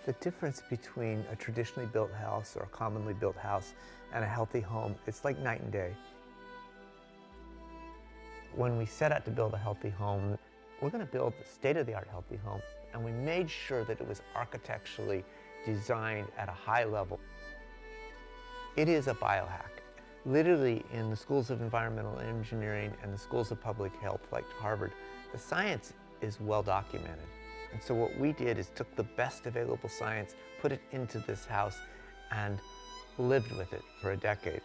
The difference between a traditionally built house or a commonly built house and a healthy home, it's like night and day. When we set out to build a healthy home, we're going to build a state-of-the-art healthy home, and we made sure that it was architecturally designed at a high level. It is a biohack. Literally, in the schools of environmental engineering and the schools of public health like Harvard, the science is well documented. And so what we did is took the best available science, put it into this house, and lived with it for a decade.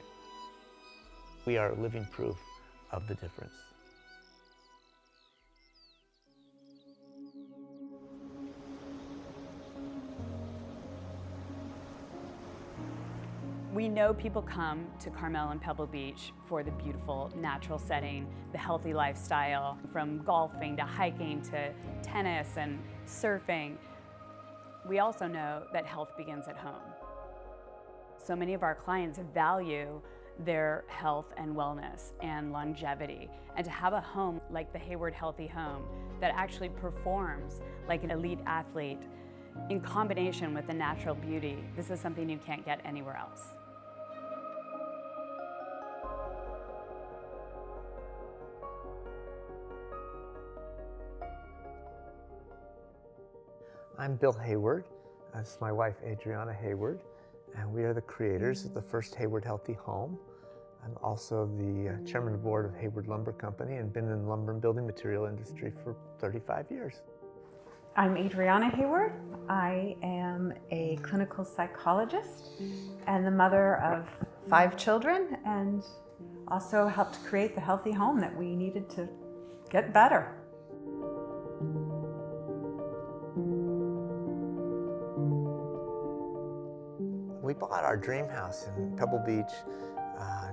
We are living proof of the difference. We know people come to Carmel and Pebble Beach for the beautiful natural setting, the healthy lifestyle, from golfing to hiking to tennis and surfing. We also know that health begins at home. So many of our clients value their health and wellness and longevity, and to have a home like the Hayward Healthy Home that actually performs like an elite athlete in combination with the natural beauty, this is something you can't get anywhere else. I'm Bill Hayward. That's my wife, Adriana Hayward, and we are the creators of the first Hayward Healthy Home. I'm also the chairman of the board of Hayward Lumber Company and been in the lumber and building material industry for 35 years. I'm Adriana Hayward. I am a clinical psychologist and the mother of 5 children, and also helped create the healthy home that we needed to get better. We bought our dream house in Pebble Beach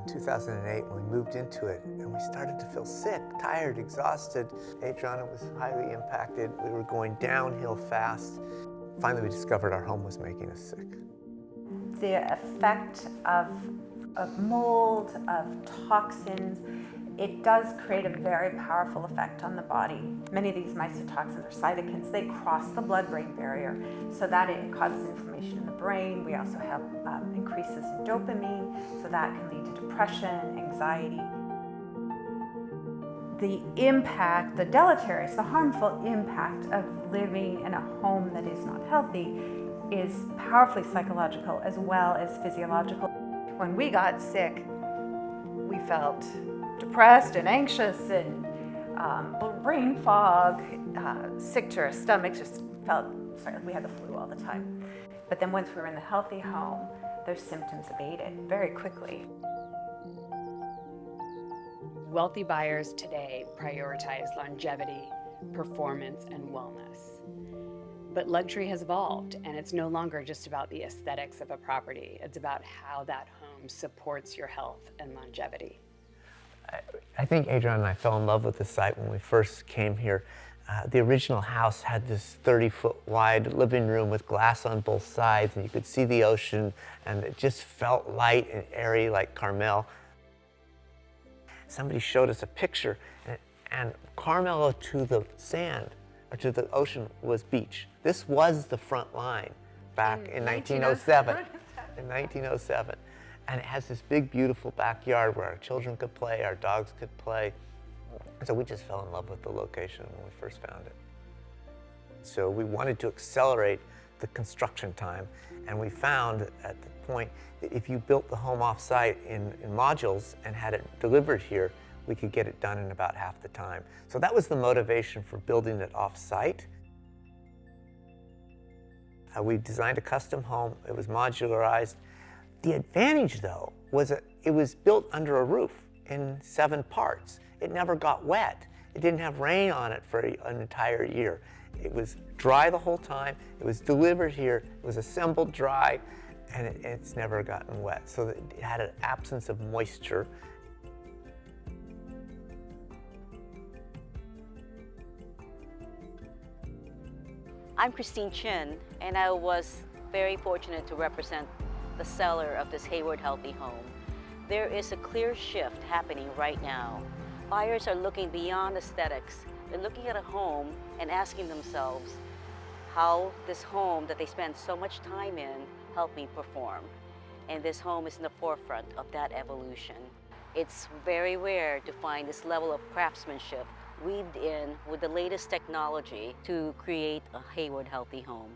in 2008 when we moved into it, and we started to feel sick, tired, exhausted. Adriana was highly impacted. We were going downhill fast. Finally, we discovered our home was making us sick. The effect of mold, of toxins, it does create a very powerful effect on the body. Many of these mycotoxins or cytokines, they cross the blood-brain barrier, so that it causes inflammation in the brain. We also have increases in dopamine, so that can lead to depression, anxiety. The impact, the deleterious, the harmful impact of living in a home that is not healthy is powerfully psychological as well as physiological. When we got sick, we felt depressed and anxious and brain fog, sick to our stomachs, just felt like we had the flu all the time. But then once we were in the healthy home, those symptoms abated very quickly. Wealthy buyers today prioritize longevity, performance, and wellness. But luxury has evolved, and it's no longer just about the aesthetics of a property. It's about how that home supports your health and longevity. I think Adriana and I fell in love with the site when we first came here. The original house had this 30-foot wide living room with glass on both sides, and you could see the ocean, and it just felt light and airy like Carmel. Somebody showed us a picture, and Carmelo to the sand, or to the ocean, was beach. This was the front line back in 1907. In 1907. And it has this big, beautiful backyard where our children could play, our dogs could play. And so we just fell in love with the location when we first found it. So we wanted to accelerate the construction time, and we found at the point that if you built the home off-site in modules and had it delivered here, we could get it done in about half the time. So that was the motivation for building it off-site. We designed a custom home. It was modularized. The advantage, though, was that it was built under a roof in 7 parts. It never got wet. It didn't have rain on it for an entire year. It was dry the whole time. It was delivered here. It was assembled dry, and it's never gotten wet. So it had an absence of moisture. I'm Christine Chin, and I was very fortunate to represent the seller of this Hayward Healthy Home. There is a clear shift happening right now. Buyers are looking beyond aesthetics. They're looking at a home and asking themselves, how this home that they spend so much time in helped me perform. And this home is in the forefront of that evolution. It's very rare to find this level of craftsmanship weaved in with the latest technology to create a Hayward Healthy Home.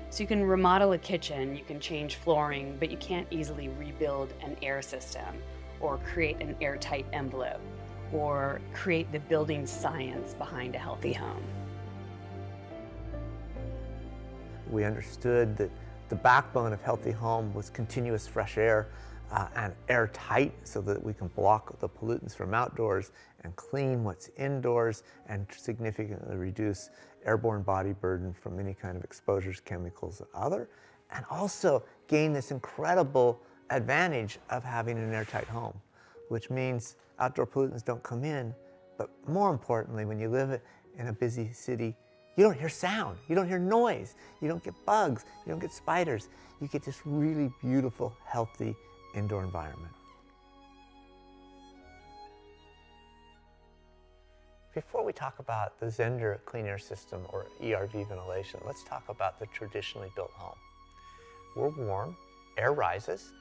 So you can remodel a kitchen, you can change flooring, but you can't easily rebuild an air system or create an airtight envelope or create the building science behind a healthy home. We understood that the backbone of healthy home was continuous fresh air and airtight, so that we can block the pollutants from outdoors and clean what's indoors and significantly reduce airborne body burden from any kind of exposures, chemicals, and other, and also gain this incredible advantage of having an airtight home, which means outdoor pollutants don't come in, but more importantly, when you live in a busy city, you don't hear sound, you don't hear noise, you don't get bugs, you don't get spiders. You get this really beautiful, healthy indoor environment. Before we talk about the Zehnder clean air system or ERV ventilation, let's talk about the traditionally built home. We're warm, air rises,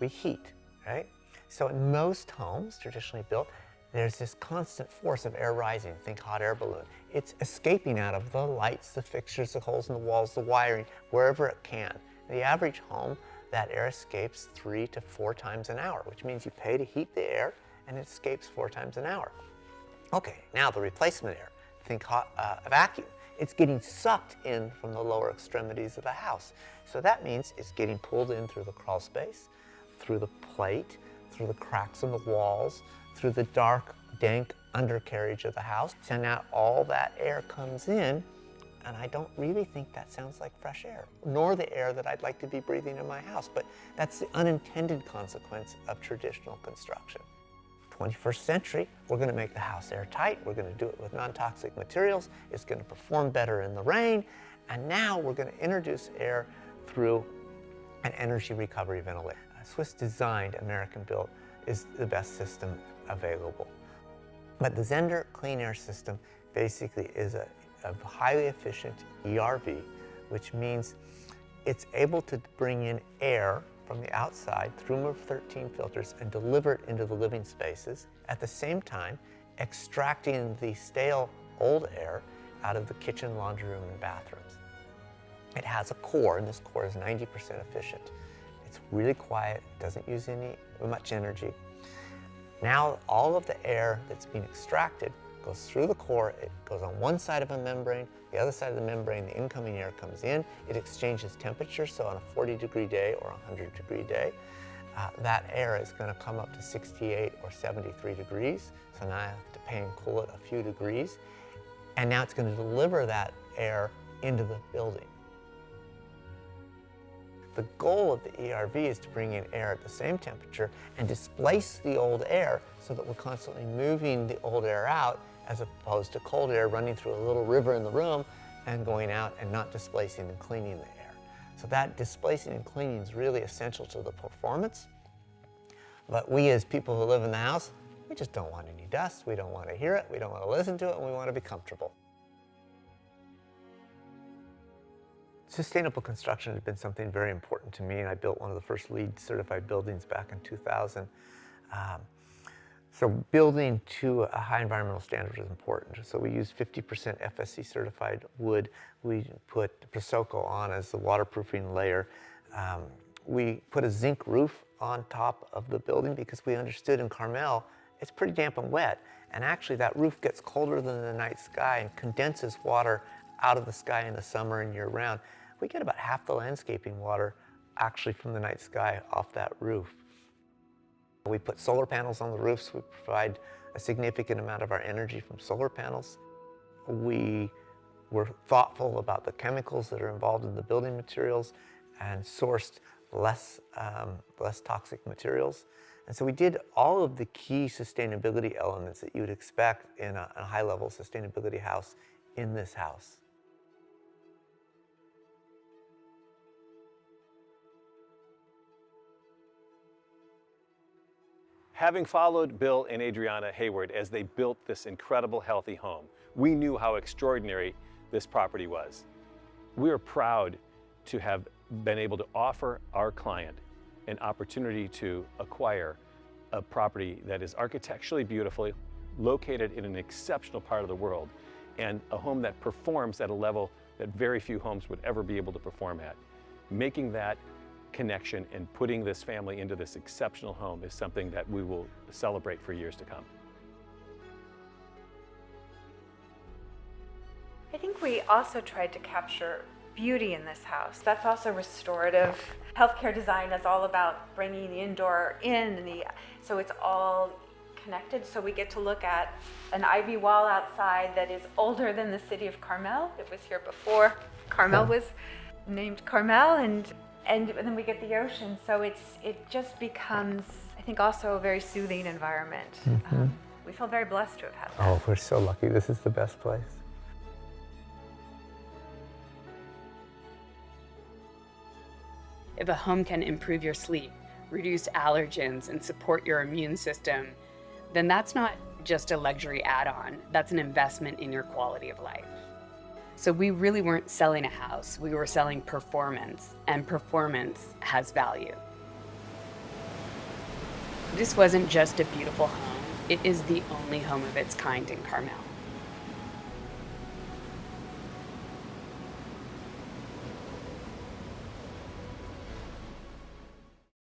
we heat, right? So in most homes, traditionally built, there's this constant force of air rising. Think hot air balloon. It's escaping out of the lights, the fixtures, the holes in the walls, the wiring, wherever it can. In the average home, that air escapes 3 to 4 times an hour, which means you pay to heat the air and it escapes 4 times an hour. Okay, now the replacement air. Think hot vacuum. It's getting sucked in from the lower extremities of the house. So that means it's getting pulled in through the crawl space, through the plate, through the cracks in the walls, through the dark, dank undercarriage of the house. So now all that air comes in, and I don't really think that sounds like fresh air, nor the air that I'd like to be breathing in my house. But that's the unintended consequence of traditional construction. 21st century, we're going to make the house airtight. We're going to do it with non-toxic materials. It's going to perform better in the rain. And now we're going to introduce air through an energy recovery ventilator. Swiss designed, American built, is the best system available. But the Zehnder clean air system basically is a highly efficient ERV, which means it's able to bring in air from the outside through number 13 filters and deliver it into the living spaces, at the same time extracting the stale old air out of the kitchen, laundry room, and bathrooms. It has a core, and this core is 90% efficient. It's really quiet, it doesn't use much energy. Now all of the air that's being extracted goes through the core, it goes on one side of a membrane, the other side of the membrane, the incoming air comes in, it exchanges temperature, so on a 40-degree day or a 100-degree day, that air is going to come up to 68 or 73 degrees, so now I have to pay and cool it a few degrees, and now it's going to deliver that air into the building. The goal of the ERV is to bring in air at the same temperature and displace the old air so that we're constantly moving the old air out, as opposed to cold air running through a little river in the room and going out and not displacing and cleaning the air. So that displacing and cleaning is really essential to the performance. But we as people who live in the house, we just don't want any dust, we don't want to hear it, we don't want to listen to it, and we want to be comfortable. Sustainable construction has been something very important to me, and I built one of the first LEED certified buildings back in 2000. So building to a high environmental standard is important. So we use 50% FSC certified wood. We put Prosecco on as the waterproofing layer. We put a zinc roof on top of the building because we understood in Carmel, it's pretty damp and wet. And actually that roof gets colder than the night sky and condenses water out of the sky in the summer and year round. We get about half the landscaping water actually from the night sky off that roof. We put solar panels on the roofs. We provide a significant amount of our energy from solar panels. We were thoughtful about the chemicals that are involved in the building materials and sourced less toxic materials. And so we did all of the key sustainability elements that you would expect in a high-level sustainability house in this house. Having followed Bill and Adriana Hayward as they built this incredible healthy home, we knew how extraordinary this property was. We are proud to have been able to offer our client an opportunity to acquire a property that is architecturally beautifully located in an exceptional part of the world, and a home that performs at a level that very few homes would ever be able to perform at. Making that connection and putting this family into this exceptional home is something that we will celebrate for years to come. I think we also tried to capture beauty in this house. That's also restorative. Healthcare design is all about bringing the indoor in, and so it's all connected. So we get to look at an ivy wall outside that is older than the city of Carmel. It was here before Carmel was named Carmel, and then we get the ocean. So it just becomes, I think, also a very soothing environment. We feel very blessed to have had that. Oh, we're so lucky. This is the best place. If a home can improve your sleep, reduce allergens, and support your immune system, then that's not just a luxury add-on, that's an investment in your quality of life. So we really weren't selling a house, we were selling performance, and performance has value. This wasn't just a beautiful home, it is the only home of its kind in Carmel.